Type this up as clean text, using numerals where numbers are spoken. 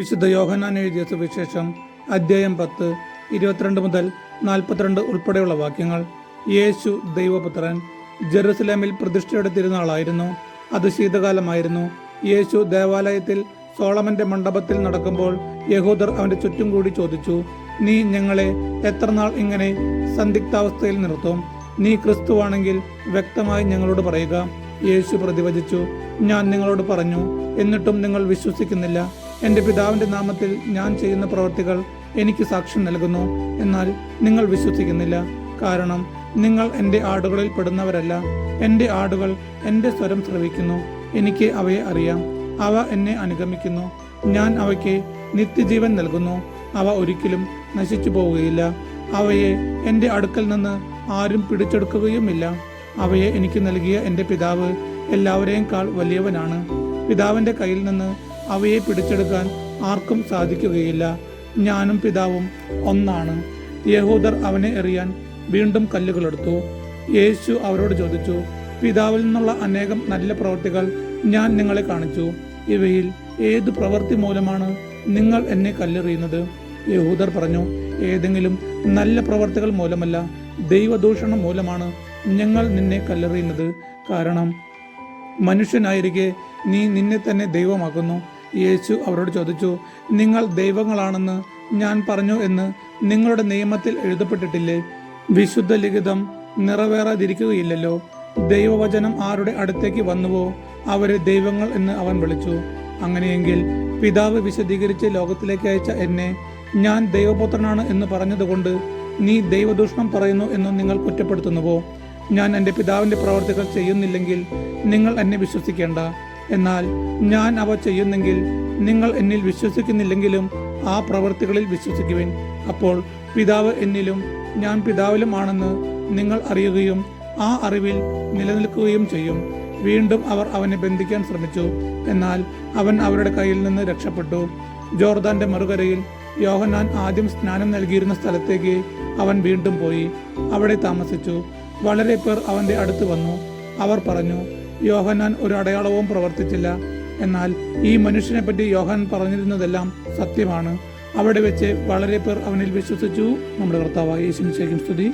വിശുദ്ധ യോഹന്നാൻ എഴുതിയ സുവിശേഷം അധ്യായം 10 22 മുതൽ 42 ഉൾപ്പെടെയുള്ള വാക്യങ്ങൾ. യേശു ദൈവപുത്രൻ. ജെറുസലേമിൽ പ്രതിഷ്ഠയുടെ തിരുനാളായിരുന്നു. അത് ശീതകാലമായിരുന്നു. യേശു ദേവാലയത്തിൽ സോളമന്റെ മണ്ഡപത്തിൽ നടക്കുമ്പോൾ യഹൂദർ അവന്റെ ചുറ്റും കൂടി ചോദിച്ചു, നീ ഞങ്ങളെ എത്ര നാൾ ഇങ്ങനെ സന്ദിഗ്ധാവസ്ഥയിൽ നിർത്തും? നീ ക്രിസ്തുവാണെങ്കിൽ വ്യക്തമായി ഞങ്ങളോട് പറയുക. യേശു പ്രതിവചിച്ചു, ഞാൻ നിങ്ങളോട് പറഞ്ഞു, എന്നിട്ടും നിങ്ങൾ വിശ്വസിക്കുന്നില്ല. എൻ്റെ പിതാവിൻ്റെ നാമത്തിൽ ഞാൻ ചെയ്യുന്ന പ്രവൃത്തികൾ എനിക്ക് സാക്ഷ്യം നൽകുന്നു, എന്നാൽ നിങ്ങൾ വിശ്വസിക്കുന്നില്ല. കാരണം നിങ്ങൾ എൻ്റെ ആടുകളിൽ പെടുന്നവരല്ല. എൻ്റെ ആടുകൾ എൻ്റെ സ്വരം ശ്രവിക്കുന്നു. എനിക്ക് അവയെ അറിയാം. അവ എന്നെ അനുഗമിക്കുന്നു. ഞാൻ അവയ്ക്ക് നിത്യജീവൻ നൽകുന്നു. അവ ഒരിക്കലും നശിച്ചു പോവുകയില്ല. അവയെ എൻ്റെ അടുക്കൽ നിന്ന് ആരും പിടിച്ചെടുക്കുകയുമില്ല. അവയെ എനിക്ക് നൽകിയ എൻ്റെ പിതാവ് എല്ലാവരെയും വലിയവനാണ്. പിതാവിൻ്റെ കയ്യിൽ നിന്ന് അവയെ പിടിച്ചെടുക്കാൻ ആർക്കും സാധിക്കുകയില്ല. ഞാനും പിതാവും ഒന്നാണ്. യഹൂദർ അവനെ എറിയാൻ വീണ്ടും കല്ലുകളെടുത്തു. യേശു അവരോട് ചോദിച്ചു, പിതാവിൽ നിന്നുള്ള അനേകം നല്ല പ്രവൃത്തികൾ ഞാൻ നിങ്ങളെ കാണിച്ചു. ഇവയിൽ ഏതു പ്രവൃത്തി മൂലമാണ് നിങ്ങൾ എന്നെ കല്ലെറിയുന്നത്? യഹൂദർ പറഞ്ഞു, ഏതെങ്കിലും നല്ല പ്രവർത്തികൾ മൂലമല്ല, ദൈവദൂഷണം മൂലമാണ് ഞങ്ങൾ നിന്നെ കല്ലെറിയുന്നത്. കാരണം മനുഷ്യനായിരിക്കെ നീ നിന്നെ തന്നെ ദൈവമാക്കുന്നു. യേശു അവരോട് ചോദിച്ചു, നിങ്ങൾ ദൈവങ്ങളാണെന്ന് ഞാൻ പറഞ്ഞു എന്ന് നിങ്ങളുടെ നിയമത്തിൽ എഴുതപ്പെട്ടിട്ടില്ലേ? വിശുദ്ധ ലിഖിതം നിറവേറാതിരിക്കുകയില്ലല്ലോ. ദൈവവചനം ആരുടെ അടുത്തേക്ക് വന്നുവോ അവരെ ദൈവങ്ങൾ എന്ന് അവൻ വിളിച്ചു. അങ്ങനെയെങ്കിൽ പിതാവ് വിശദീകരിച്ച് ലോകത്തിലേക്ക് അയച്ച എന്നെ ഞാൻ ദൈവപുത്രനാണ് എന്ന് പറഞ്ഞതുകൊണ്ട് നീ ദൈവദൂഷണം പറയുന്നു എന്ന് നിങ്ങൾ കുറ്റപ്പെടുത്തുന്നുവോ? ഞാൻ എൻ്റെ പിതാവിൻ്റെ പ്രവർത്തികൾ ചെയ്യുന്നില്ലെങ്കിൽ നിങ്ങൾ എന്നെ വിശ്വസിക്കേണ്ട. എന്നാൽ ഞാൻ അവ ചെയ്യുന്നെങ്കിൽ നിങ്ങൾ എന്നിൽ വിശ്വസിക്കുന്നില്ലെങ്കിലും ആ പ്രവർത്തികളിൽ വിശ്വസിക്കുവിൻ. അപ്പോൾ പിതാവ് എന്നിലും ഞാൻ പിതാവിലും ആണെന്ന് നിങ്ങൾ അറിയുകയും ആ അറിവിൽ നിലനിൽക്കുകയും ചെയ്യും. വീണ്ടും അവർ അവനെ ബന്ധിക്കാൻ ശ്രമിച്ചു, എന്നാൽ അവൻ അവരുടെ കയ്യിൽ നിന്ന് രക്ഷപ്പെട്ടു. ജോർദാന്റെ മറുകരയിൽ യോഹന്നാൻ ആദ്യം സ്നാനം നൽകിയിരുന്ന സ്ഥലത്തേക്ക് അവൻ വീണ്ടും പോയി അവിടെ താമസിച്ചു. വളരെ പേർ അവന്റെ അടുത്ത് വന്നു. അവർ പറഞ്ഞു, യോഹന്നാൻ ഒരു അടയാളവും പ്രവർത്തിച്ചില്ല, എന്നാൽ ഈ മനുഷ്യനെ പറ്റി യോഹന്നാൻ പറഞ്ഞിരുന്നതെല്ലാം സത്യമാണ്. അവിടെ വെച്ച് വളരെ പേർ അവനിൽ വിശ്വസിച്ചു. നമ്മുടെ കർത്താവായ യേശുവിനെ സ്തുതി.